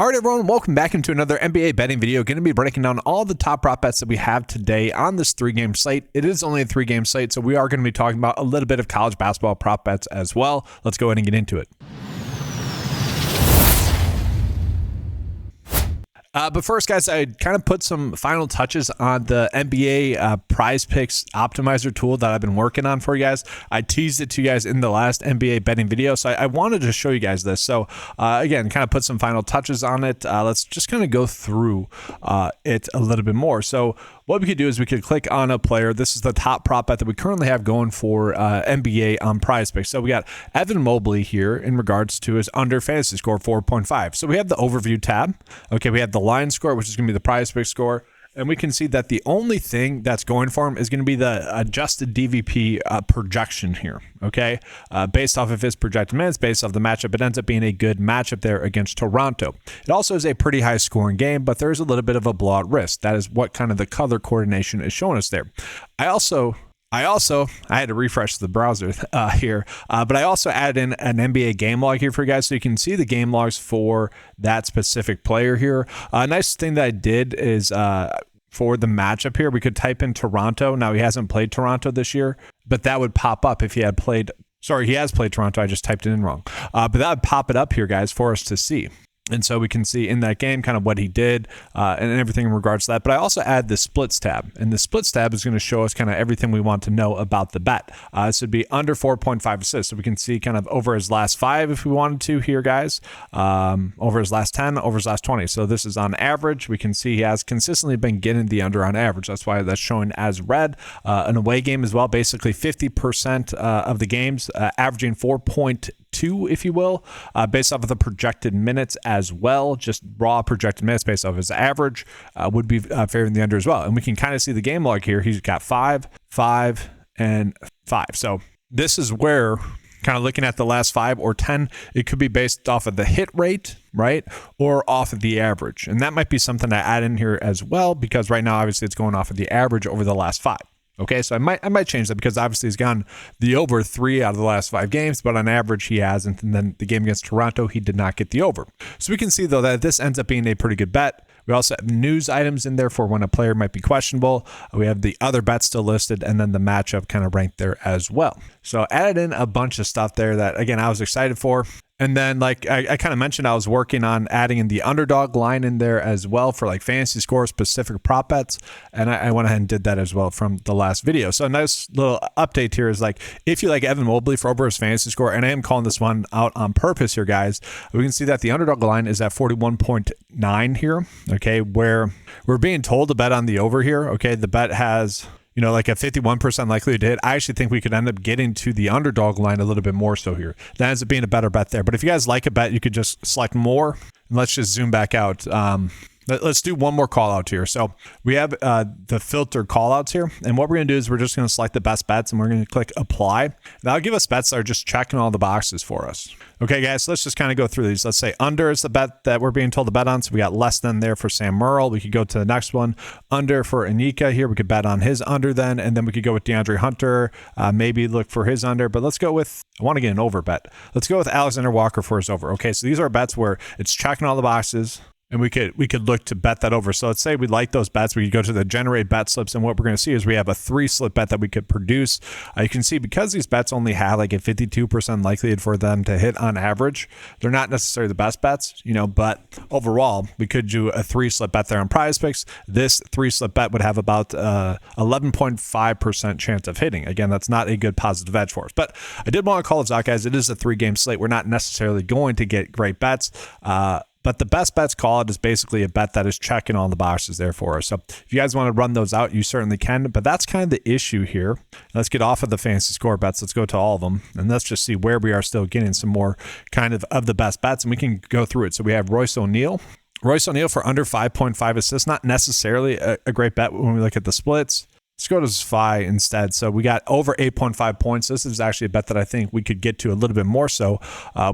All right, everyone, welcome back into another NBA betting video. Going to be breaking down all the top prop bets that we have today on this 3-game slate. It is only a 3-game slate, so we are going to be talking about a little bit of college basketball prop bets as well. Let's go ahead and get into it. But first, guys, I kind of put some final touches on the NBA PrizePicks optimizer tool that I've been working on for you guys. I teased it to you guys in the last NBA betting video, so I wanted to show you guys this. So again, kind of put some final touches on it. Let's just kind of go through it a little bit more. So what we could do is we could click on a player. This is the top prop bet that we currently have going for NBA on PrizePicks. So we got Evan Mobley here in regards to his under fantasy score 4.5. So we have the overview tab. Okay, we have the line score, which is going to be the PrizePicks score. And we can see that the only thing that's going for him is going to be the adjusted DVP projection here, okay? Based off of his projected minutes, based off the matchup, it ends up being a good matchup there against Toronto. It also is a pretty high scoring game, but there's a little bit of a blowout risk. That is what kind of the color coordination is showing us there. I had to refresh the browser here, but I also added in an NBA game log here for you guys so you can see the game logs for that specific player here. A nice thing that I did is for the matchup here, we could type in Toronto. Now, he hasn't played Toronto this year, but that would pop up if he had played. Sorry, he has played Toronto. I just typed it in wrong. But that would pop it up here, guys, for us to see. And so we can see in that game kind of what he did and everything in regards to that. But I also add the splits tab. And the splits tab is going to show us kind of everything we want to know about the bet. This would be under 4.5 assists. So we can see kind of over his last 5 if we wanted to here, guys. Over his last 10, over his last 20. So this is on average. We can see he has consistently been getting the under on average. That's why that's showing as red. An away game as well. Basically 50% of the games averaging 4.2, if you will, based off of the projected minutes as well. Just raw projected minutes based off his average would be favoring the under as well. And we can kind of see the game log here. He's got 5, 5, and 5. So this is where kind of looking at the last 5 or 10, it could be based off of the hit rate, right? Or off of the average. And that might be something to add in here as well, because right now, obviously, it's going off of the average over the last 5. Okay, so I might change that because obviously he's gone the over 3 out of the last 5 games, but on average he hasn't. And then the game against Toronto, he did not get the over. So we can see though that this ends up being a pretty good bet. We also have news items in there for when a player might be questionable. We have the other bets still listed and then the matchup kind of ranked there as well. So added in a bunch of stuff there that, again, I was excited for. And then, like I kind of mentioned, I was working on adding in the underdog line in there as well for like fantasy score specific prop bets. And I went ahead and did that as well from the last video. So a nice little update here is like, if you like Evan Mobley for over his fantasy score, and I am calling this one out on purpose here, guys, we can see that the underdog line is at 41.9 here. Okay, where we're being told to bet on the over here. Okay, the bet has, you know, like a 51% likelihood to hit. I actually think we could end up getting to the underdog line a little bit more so here. That ends up being a better bet there. But if you guys like a bet, you could just select more. And let's just zoom back out. Let's do one more call out here. So we have the filter call outs here. And what we're going to do is we're just going to select the best bets and we're going to click apply. That'll give us bets that are just checking all the boxes for us. Okay, guys, so let's just kind of go through these. Let's say under is the bet that we're being told to bet on. So we got less than there for Sam Merle. We could go to the next one. Under for Anika here. We could bet on his under then. And then we could go with DeAndre Hunter. Maybe look for his under. But let's go with, I want to get an over bet. Let's go with Alexander Walker for his over. Okay, so these are bets where it's checking all the boxes. And we could look to bet that over. So let's say we like those bets. We could go to the generate bet slips. And what we're going to see is we have a 3 slip bet that we could produce. You can see because these bets only have like a 52% likelihood for them to hit on average, they're not necessarily the best bets, you know, but overall we could do a 3 slip bet there on PrizePicks. This 3 slip bet would have about 11.5% chance of hitting. Again, that's not a good positive edge for us. But I did want to call this out, guys. It is a 3-game slate. We're not necessarily going to get great bets. But the best bets call it is basically a bet that is checking all the boxes there for us. So if you guys want to run those out, you certainly can. But that's kind of the issue here. Let's get off of the fantasy score bets. Let's go to all of them. And let's just see where we are still getting some more kind of the best bets. And we can go through it. So we have Royce O'Neal. Royce O'Neal for under 5.5 assists. Not necessarily a great bet when we look at the splits. Let's go to SFI instead. So we got over 8.5 points. This is actually a bet that I think we could get to a little bit more so.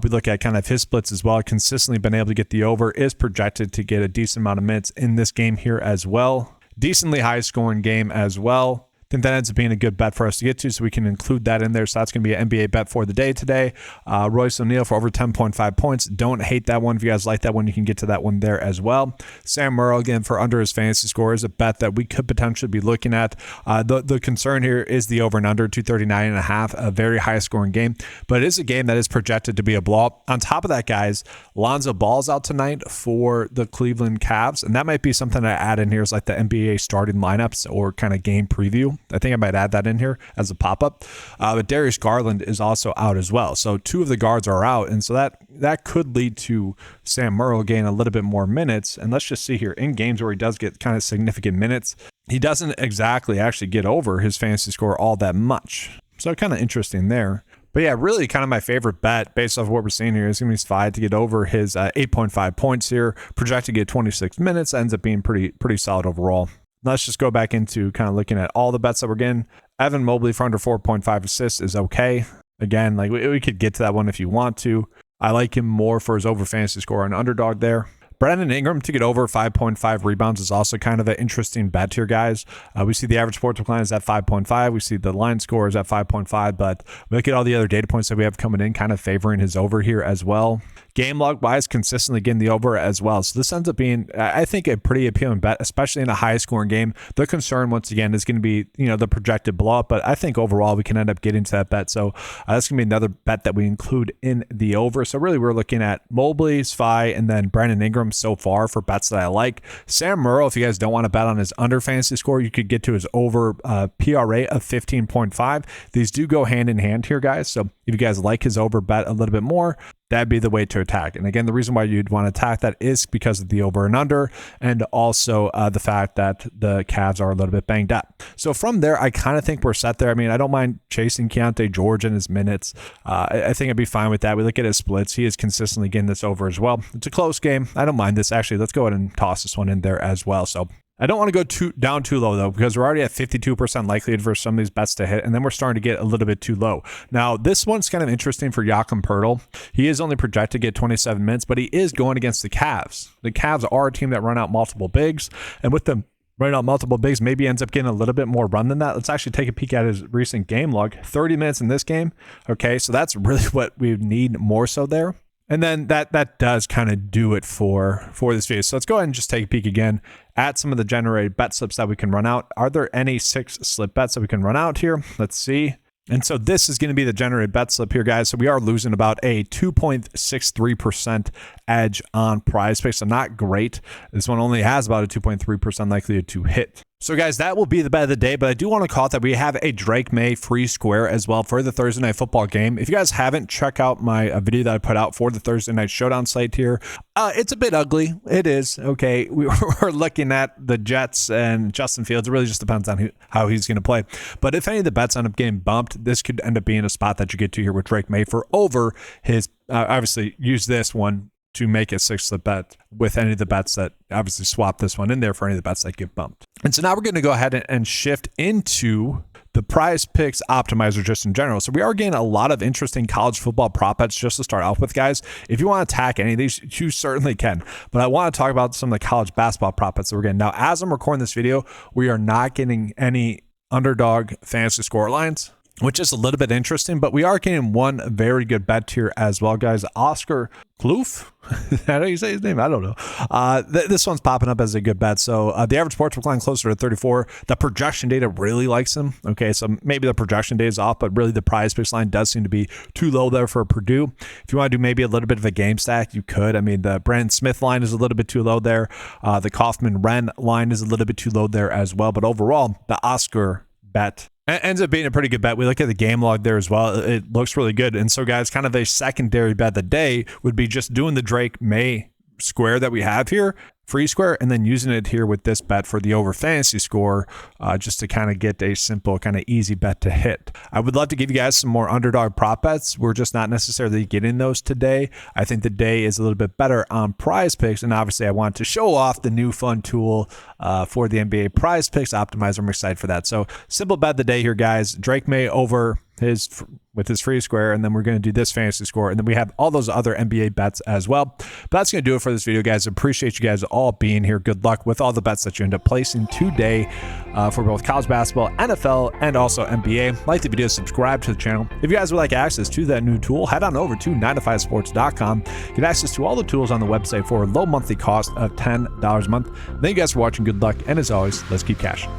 We look at kind of his splits as well. Consistently been able to get the over. Is projected to get a decent amount of minutes in this game here as well. Decently high scoring game as well. think that ends up being a good bet for us to get to, so we can include that in there. So that's going to be an NBA bet for the day today. Royce O'Neal for over 10.5 points. Don't hate that one. If you guys like that one, you can get to that one there as well. Sam Merrill, again, for under his fantasy score, is a bet that we could potentially be looking at. The concern here is the over and under 239.5, a very high scoring game, but it is a game that is projected to be a blowout. On top of that, guys, Lonzo Ball's out tonight for the Cleveland Cavs, and that might be something I add in here as like the NBA starting lineups or kind of game preview. I think I might add that in here as a pop-up. But Darius Garland is also out as well. So two of the guards are out, and so that could lead to Sam Merrill gaining a little bit more minutes. And let's just see here, in games where he does get kind of significant minutes, he doesn't exactly actually get over his fantasy score all that much. So kind of interesting there. But yeah, really kind of my favorite bet based off what we're seeing here is going to be Svi to get over his 8.5 points here. Projected to get 26 minutes, ends up being pretty solid overall. Let's just go back into kind of looking at all the bets that we're getting. Evan Mobley for under 4.5 assists is okay. Again, like we could get to that one if you want to. I like him more for his over fantasy score and underdog there. Brandon Ingram to get over 5.5 rebounds is also kind of an interesting bet here, guys. We see the average sportsbook line is at 5.5. We see the line score is at 5.5, but we look at all the other data points that we have coming in, kind of favoring his over here as well. Game log wise, consistently getting the over as well. So this ends up being, I think, a pretty appealing bet, especially in a high scoring game. The concern, once again, is going to be, the projected blowout, but I think overall we can end up getting to that bet. So that's going to be another bet that we include in the over. So really we're looking at Mobley, Svi, and then Brandon Ingram so far for bets that I like. Sam Merrill, if you guys don't want to bet on his under fantasy score, you could get to his over PRA of 15.5. These do go hand in hand here, guys. So if you guys like his over bet a little bit more, that'd be the way to attack. And again, the reason why you'd want to attack that is because of the over and under, and also the fact that the Cavs are a little bit banged up. So from there, I kind of think we're set there. I mean, I don't mind chasing Keontae George and his minutes. I think I'd be fine with that. We look at his splits. He is consistently getting this over as well. It's a close game. I don't mind this. Actually, let's go ahead and toss this one in there as well. So I don't want to go down too low, though, because we're already at 52% likelihood for some of these bets to hit, and then we're starting to get a little bit too low. Now, this one's kind of interesting for Jakob Poeltl. He is only projected to get 27 minutes, but he is going against the Cavs. The Cavs are a team that run out multiple bigs, and with them running out multiple bigs, maybe ends up getting a little bit more run than that. Let's actually take a peek at his recent game log. 30 minutes in this game. Okay, so that's really what we need more so there. And then that does kind of do it for this video. So let's go ahead and just take a peek again at some of the generated bet slips that we can run out. Are there any 6 slip bets that we can run out here? Let's see. And so this is going to be the generated bet slip here, guys. So we are losing about a 2.63% edge on PrizePicks. So not great. This one only has about a 2.3% likelihood to hit. So guys, that will be the bet of the day, but I do want to call it that we have a Drake May free square as well for the Thursday Night Football game. If you guys haven't, check out my video that I put out for the Thursday Night Showdown slate here. It's a bit ugly. It is. Okay, we're looking at the Jets and Justin Fields. It really just depends on how he's going to play. But if any of the bets end up getting bumped, this could end up being a spot that you get to here with Drake May for over his, obviously use this one to make a 6-slip bet with any of the bets that obviously swap this one in there for any of the bets that get bumped. And so now we're going to go ahead and shift into the PrizePicks optimizer just in general. So we are getting a lot of interesting college football prop bets just to start off with, guys. If you want to attack any of these, you certainly can. But I want to talk about some of the college basketball prop bets that we're getting. Now, as I'm recording this video, we are not getting any underdog fantasy score lines, which is a little bit interesting, but we are getting one very good bet here as well, guys. Oscar Kloof, how do you say his name? I don't know. This one's popping up as a good bet. So the average sportsbook line closer to 34. The projection data really likes him. Okay, so maybe the projection data is off, but really the PrizePicks line does seem to be too low there for Purdue. If you want to do maybe a little bit of a game stack, you could. I mean, the Brandon Smith line is a little bit too low there. The Kaufman-Wren line is a little bit too low there as well. But overall, the Oscar bet ends up being a pretty good bet. We look at the game log there as well. It looks really good. And so, guys, kind of a secondary bet of the day would be just doing the Drake May square that we have here, free square, and then using it here with this bet for the over fantasy score, just to kind of get a simple, kind of easy bet to hit. I would love to give you guys some more underdog prop bets. We're just not necessarily getting those today. I think the day is a little bit better on PrizePicks, and obviously I want to show off the new fun tool for the NBA PrizePicks optimizer. I'm excited for that. So simple bet of the day here, guys. Drake May over with his free square, and then we're going to do this fantasy score, and then we have all those other NBA bets as well. But that's going to do it for this video, guys. Appreciate you guys all being here. Good luck with all the bets that you end up placing today for both college basketball, NFL, and also NBA. Like the video, subscribe to the channel. If you guys would like access to that new tool, head on over to 9to5sports.com. Get access to all the tools on the website for a low monthly cost of $10 a month. Thank you guys for watching. Good luck, and as always, let's keep cashing.